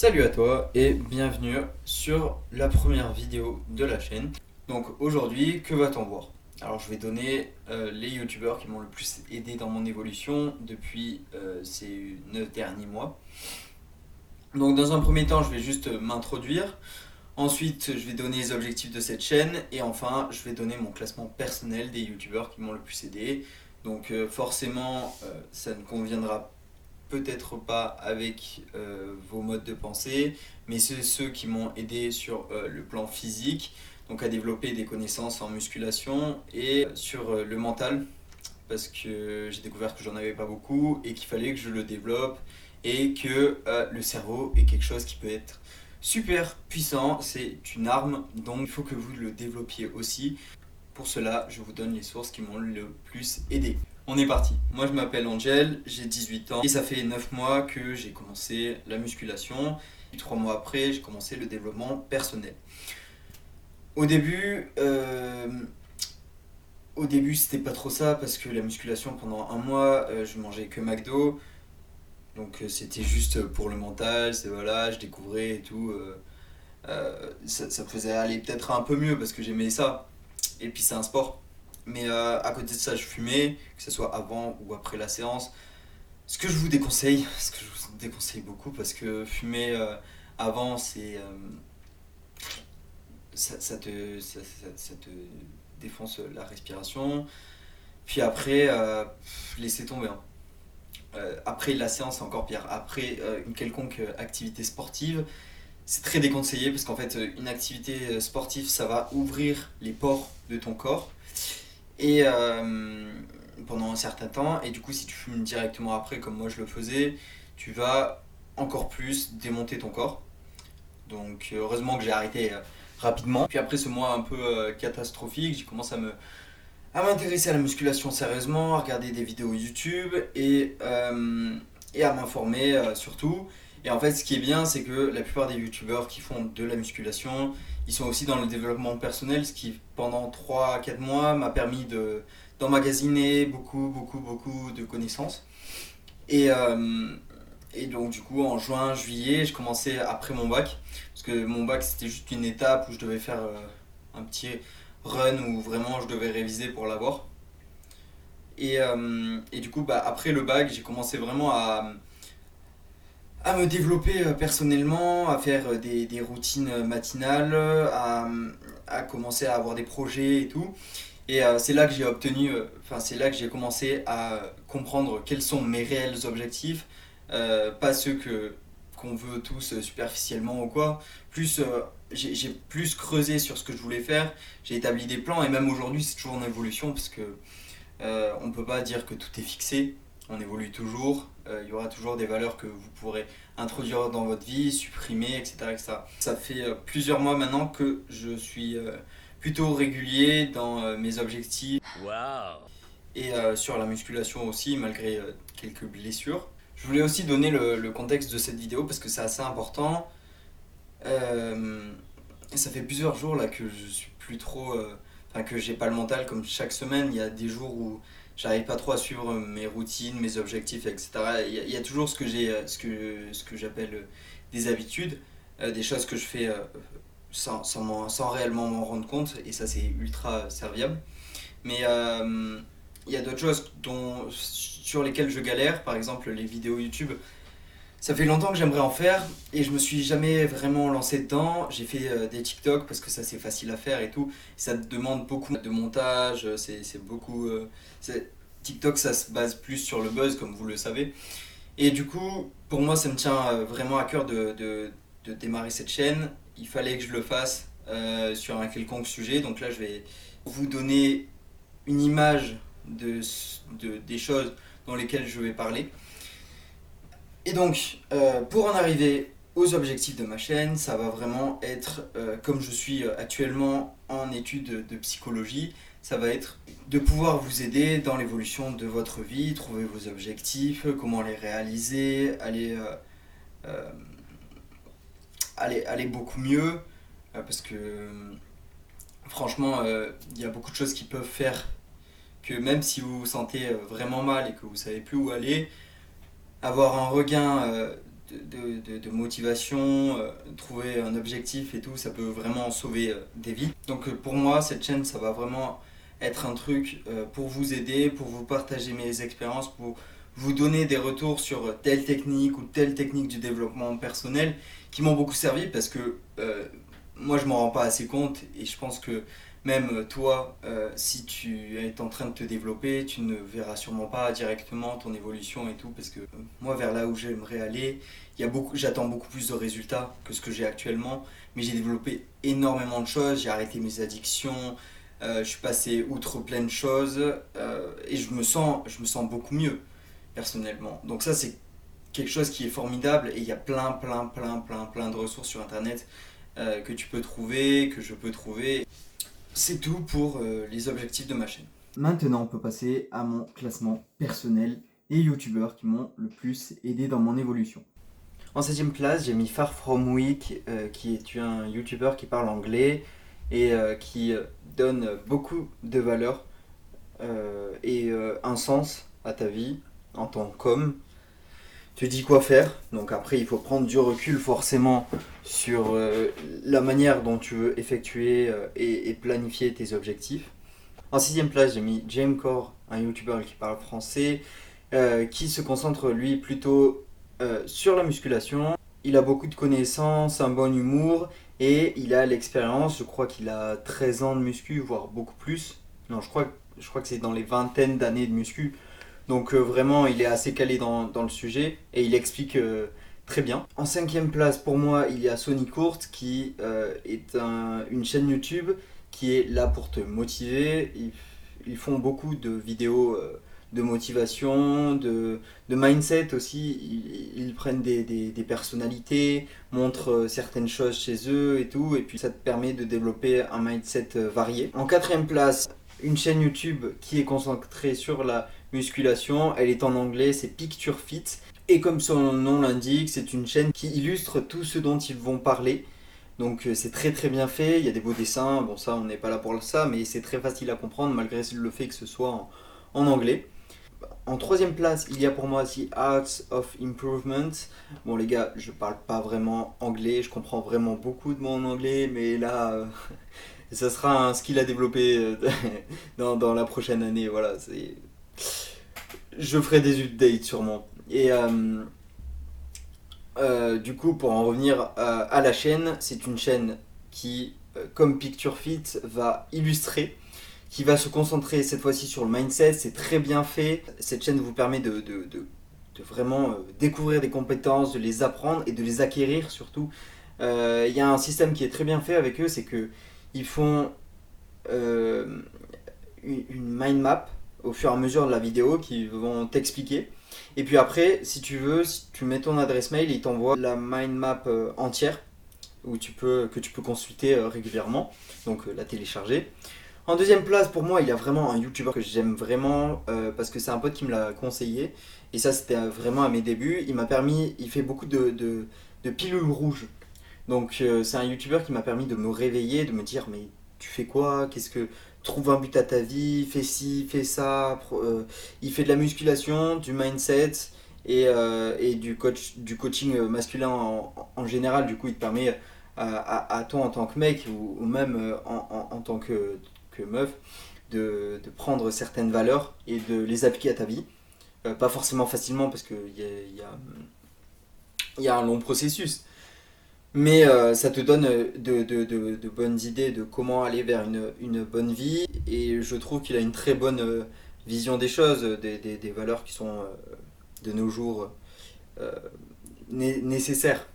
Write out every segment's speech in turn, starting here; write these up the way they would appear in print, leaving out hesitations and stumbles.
Salut à toi et bienvenue sur la première vidéo de la chaîne. Donc aujourd'hui, que va-t-on voir? Alors je vais donner les youtubeurs qui m'ont le plus aidé dans mon évolution depuis ces 9 derniers mois. Donc dans un premier temps, je vais juste m'introduire. Ensuite, je vais donner les objectifs de cette chaîne. Et enfin, je vais donner mon classement personnel des youtubeurs qui m'ont le plus aidé. Donc forcément, ça ne conviendra peut-être pas avec vos modes de pensée, mais c'est ceux qui m'ont aidé sur le plan physique, donc à développer des connaissances en musculation et sur le mental, parce que j'ai découvert que j'en avais pas beaucoup et qu'il fallait que je le développe et que le cerveau est quelque chose qui peut être super puissant, c'est une arme, donc il faut que vous le développiez aussi. Pour cela, je vous donne les sources qui m'ont le plus aidé. On est parti. Moi, je m'appelle Angel, j'ai 18 ans et ça fait 9 mois que j'ai commencé la musculation. Et 3 mois après, j'ai commencé le développement personnel. Au début, euh, Au début, c'était pas trop ça parce que la musculation pendant un mois, je mangeais que McDo. Donc c'était juste pour le mental, c'est voilà, je découvrais et tout. Ça me faisait aller peut-être un peu mieux parce que j'aimais ça. Et puis c'est un sport. Mais à côté de ça, je fumais, que ce soit avant ou après la séance. Ce que je vous déconseille beaucoup parce que fumer avant, ça te défonce la respiration. Puis après, laissez tomber, hein. Après la séance, c'est encore pire. Après une quelconque activité sportive, c'est très déconseillé parce qu'en fait, une activité sportive, ça va ouvrir les pores de ton corps et pendant un certain temps. Et du coup, si tu fumes directement après, comme moi je le faisais, tu vas encore plus démonter ton corps. Donc, heureusement que j'ai arrêté rapidement. Puis après ce mois un peu catastrophique, j'ai commencé à m'intéresser à la musculation sérieusement, à regarder des vidéos YouTube et à m'informer surtout. Et en fait, ce qui est bien, c'est que la plupart des youtubeurs qui font de la musculation, ils sont aussi dans le développement personnel, ce qui pendant 3 à 4 mois m'a permis d'emmagasiner beaucoup de connaissances. Et, euh, et donc du coup en juin, juillet, je commençais après mon bac, parce que mon bac c'était juste une étape où je devais faire un petit run où vraiment je devais réviser pour l'avoir. Et du coup bah, après le bac, j'ai commencé vraiment à me développer personnellement, à faire des routines matinales, à commencer à avoir des projets et tout. Et c'est là que j'ai obtenu, enfin c'est là que j'ai commencé à comprendre quels sont mes réels objectifs, pas ceux qu'on veut tous superficiellement ou quoi. Plus j'ai plus creusé sur ce que je voulais faire, j'ai établi des plans et même aujourd'hui c'est toujours en évolution parce que on peut pas dire que tout est fixé, on évolue toujours, il y aura toujours des valeurs que vous pourrez introduire dans votre vie, supprimer, etc. etc. Ça fait plusieurs mois maintenant que je suis plutôt régulier dans mes objectifs. Wow. Et sur la musculation aussi, malgré quelques blessures. Je voulais aussi donner le contexte de cette vidéo parce que c'est assez important. Euh, Ça fait plusieurs jours là que je suis plus trop. Enfin, que j'ai pas le mental comme chaque semaine. Il y a des jours où j'arrive pas trop à suivre mes routines, mes objectifs, etc. Il y a toujours ce que j'appelle des habitudes, des choses que je fais sans réellement m'en rendre compte, et ça c'est ultra serviable. Mais il y a d'autres choses sur lesquelles je galère, par exemple les vidéos YouTube. Ça fait longtemps que j'aimerais en faire et je me suis jamais vraiment lancé dedans. J'ai fait des TikTok parce que ça c'est facile à faire et tout. Ça demande beaucoup de montage, c'est beaucoup. TikTok ça se base plus sur le buzz comme vous le savez. Et du coup, pour moi ça me tient vraiment à cœur de démarrer cette chaîne. Il fallait que je le fasse sur un quelconque sujet. Donc là je vais vous donner une image des choses dans lesquelles je vais parler. Et donc, pour en arriver aux objectifs de ma chaîne, ça va vraiment être, comme je suis actuellement en études de psychologie, ça va être de pouvoir vous aider dans l'évolution de votre vie, trouver vos objectifs, comment les réaliser, euh, aller beaucoup mieux, parce que franchement, il y a beaucoup de choses qui peuvent faire que même si vous vous sentez vraiment mal et que vous savez plus où aller, avoir un regain de motivation, trouver un objectif et tout, ça peut vraiment sauver des vies. Donc pour moi, cette chaîne, ça va vraiment être un truc pour vous aider, pour vous partager mes expériences, pour vous donner des retours sur telle technique ou telle technique du développement personnel qui m'ont beaucoup servi parce que moi je m'en rends pas assez compte et je pense que même toi, si tu es en train de te développer, tu ne verras sûrement pas directement ton évolution et tout parce que moi vers là où j'aimerais aller, j'attends beaucoup plus de résultats que ce que j'ai actuellement, mais j'ai développé énormément de choses, j'ai arrêté mes addictions, je suis passé outre plein de choses et je me sens beaucoup mieux personnellement. Donc ça c'est quelque chose qui est formidable et il y a plein de ressources sur internet que tu peux trouver, que je peux trouver. C'est tout pour les objectifs de ma chaîne. Maintenant on peut passer à mon classement personnel et youtubeurs qui m'ont le plus aidé dans mon évolution. En 7ème place, j'ai mis Far From Weak, qui est un youtubeur qui parle anglais et qui donne beaucoup de valeur et un sens à ta vie en tant qu'homme. Te dit quoi faire, donc après il faut prendre du recul forcément sur la manière dont tu veux effectuer et planifier tes objectifs. En 6ème place, j'ai mis James Core, un youtubeur qui parle français, qui se concentre lui plutôt sur la musculation. Il a beaucoup de connaissances, un bon humour et il a l'expérience, je crois qu'il a 13 ans de muscu, voire beaucoup plus. Non, je crois que c'est dans les vingtaines d'années de muscu. Donc vraiment, il est assez calé dans le sujet et il explique très bien. En 5ème place, pour moi, il y a Sony Court qui est une chaîne YouTube qui est là pour te motiver. Ils font beaucoup de vidéos de motivation, de mindset aussi. Ils prennent des personnalités, montrent certaines choses chez eux et tout. Et puis ça te permet de développer un mindset varié. En 4ème place, une chaîne YouTube qui est concentrée sur la musculation, elle est en anglais, c'est Picture Fit. Et comme son nom l'indique, c'est une chaîne qui illustre tout ce dont ils vont parler. Donc c'est très bien fait, il y a des beaux dessins, bon ça on n'est pas là pour ça, mais c'est très facile à comprendre malgré le fait que ce soit en anglais. En 3ème place, il y a pour moi The Arts of Improvement. Bon les gars, je parle pas vraiment anglais, je comprends vraiment beaucoup de mon anglais, mais là, ça sera un skill à développer dans la prochaine année, voilà. Je ferai des updates sûrement. Et du coup, pour en revenir à la chaîne, c'est une chaîne qui, comme Picture Fit, va illustrer, qui va se concentrer cette fois-ci sur le mindset. C'est très bien fait. Cette chaîne vous permet de vraiment découvrir des compétences, de les apprendre et de les acquérir surtout. Il y a un système qui est très bien fait avec eux, c'est qu'ils font une mind map au fur et à mesure de la vidéo qui vont t'expliquer. Et puis après, si tu veux, si tu mets ton adresse mail, il t'envoie la mind map entière que tu peux consulter régulièrement, donc la télécharger. En 2ème place, pour moi, il y a vraiment un youtubeur que j'aime vraiment parce que c'est un pote qui me l'a conseillé. Et ça, c'était vraiment à mes débuts. Il fait beaucoup de pilules rouges. Donc c'est un youtubeur qui m'a permis de me réveiller, de me dire mais tu fais quoi? Trouve un but à ta vie, fais ci, fais ça. Il fait de la musculation, du mindset et du coaching masculin en général. Du coup, il te permet à toi en tant que mec ou même en tant que meuf de prendre certaines valeurs et de les appliquer à ta vie. Pas forcément facilement parce qu'il y a un long processus. Mais ça te donne de bonnes idées de comment aller vers une bonne vie. Et je trouve qu'il a une très bonne vision des choses, des valeurs qui sont de nos jours euh, nécessaires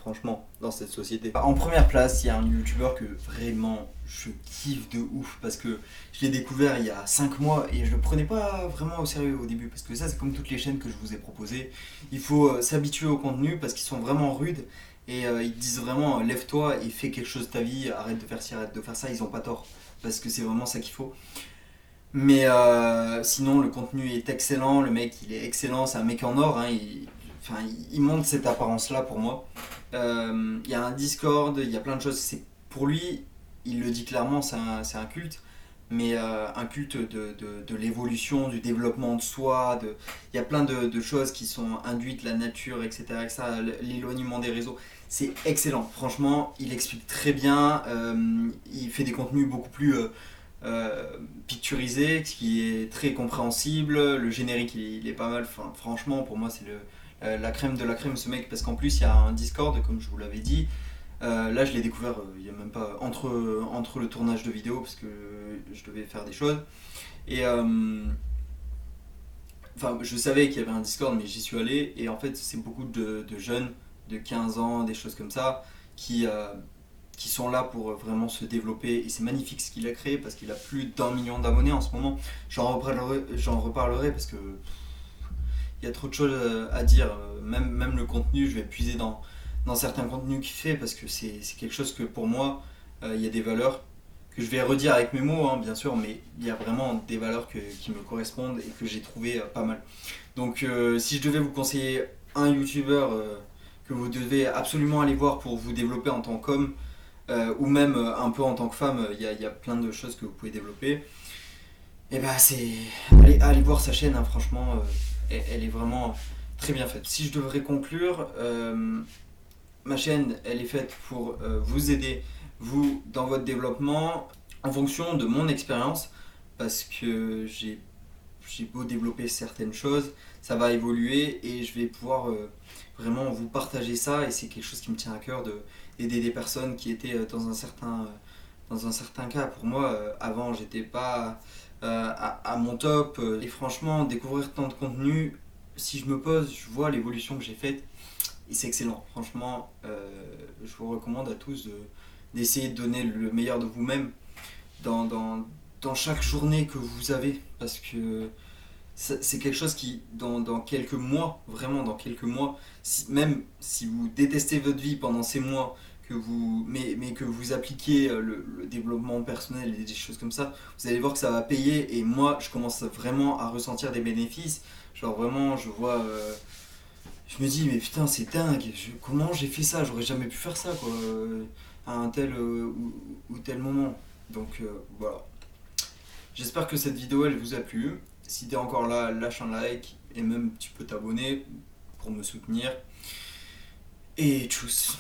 franchement dans cette société. En première place, il y a un youtubeur que vraiment je kiffe de ouf parce que je l'ai découvert il y a 5 mois et je le prenais pas vraiment au sérieux au début parce que ça c'est comme toutes les chaînes que je vous ai proposées. Il faut s'habituer au contenu parce qu'ils sont vraiment rudes et ils te disent vraiment lève-toi et fais quelque chose de ta vie, arrête de faire ci, arrête de faire ça, ils ont pas tort parce que c'est vraiment ça qu'il faut. Mais sinon le contenu est excellent, le mec il est excellent, c'est un mec en or, hein, il montre cette apparence là pour moi. Il y a un Discord, il y a plein de choses, pour lui, il le dit clairement, c'est un culte mais un culte de l'évolution, du développement de soi, il y a plein de choses qui sont induites, la nature, etc. etc., l'éloignement des réseaux. C'est excellent, franchement, il explique très bien, il fait des contenus beaucoup plus picturisés, ce qui est très compréhensible, le générique il est pas mal, enfin, franchement pour moi c'est la crème de la crème ce mec, parce qu'en plus il y a un Discord comme je vous l'avais dit. Là, je l'ai découvert il y a même pas entre le tournage de vidéo parce que je devais faire des choses. Et enfin, je savais qu'il y avait un Discord, mais j'y suis allé. Et en fait, c'est beaucoup de jeunes de 15 ans, des choses comme ça, qui sont là pour vraiment se développer. Et c'est magnifique ce qu'il a créé parce qu'il a plus d'1 million d'abonnés en ce moment. J'en reparlerai parce que il y a trop de choses à dire. Même le contenu, je vais puiser dans certains contenus qu'il fait parce que c'est quelque chose que pour moi, il y a des valeurs que je vais redire avec mes mots, hein, bien sûr, mais il y a vraiment des valeurs qui me correspondent et que j'ai trouvé pas mal. Donc, si je devais vous conseiller un YouTuber que vous devez absolument aller voir pour vous développer en tant qu'homme, ou même un peu en tant que femme, il y a plein de choses que vous pouvez développer. Et bah c'est allez voir sa chaîne, hein, franchement, elle est vraiment très bien faite. Si je devrais conclure, ma chaîne elle est faite pour vous aider, vous, dans votre développement, en fonction de mon expérience, parce que j'ai beau développer certaines choses, ça va évoluer et je vais pouvoir vraiment vous partager ça, et c'est quelque chose qui me tient à cœur d'aider des personnes qui étaient dans un certain cas. Pour moi, avant, j'étais pas à mon top. Et franchement, découvrir tant de contenu, si je me pose, je vois l'évolution que j'ai faite. Et c'est excellent. Franchement, je vous recommande à tous d'essayer de donner le meilleur de vous-même dans chaque journée que vous avez. Parce que c'est quelque chose qui, dans quelques mois, vraiment dans quelques mois, même si vous détestez votre vie pendant ces mois, mais que vous appliquez le développement personnel et des choses comme ça, vous allez voir que ça va payer. Et moi, je commence vraiment à ressentir des bénéfices. Genre vraiment, je vois, je me dis, mais putain, c'est dingue, comment j'ai fait ça? J'aurais jamais pu faire ça, quoi, à un tel ou tel moment. Donc voilà. J'espère que cette vidéo elle vous a plu. Si t'es encore là, lâche un like et même tu peux t'abonner pour me soutenir. Et tchuss.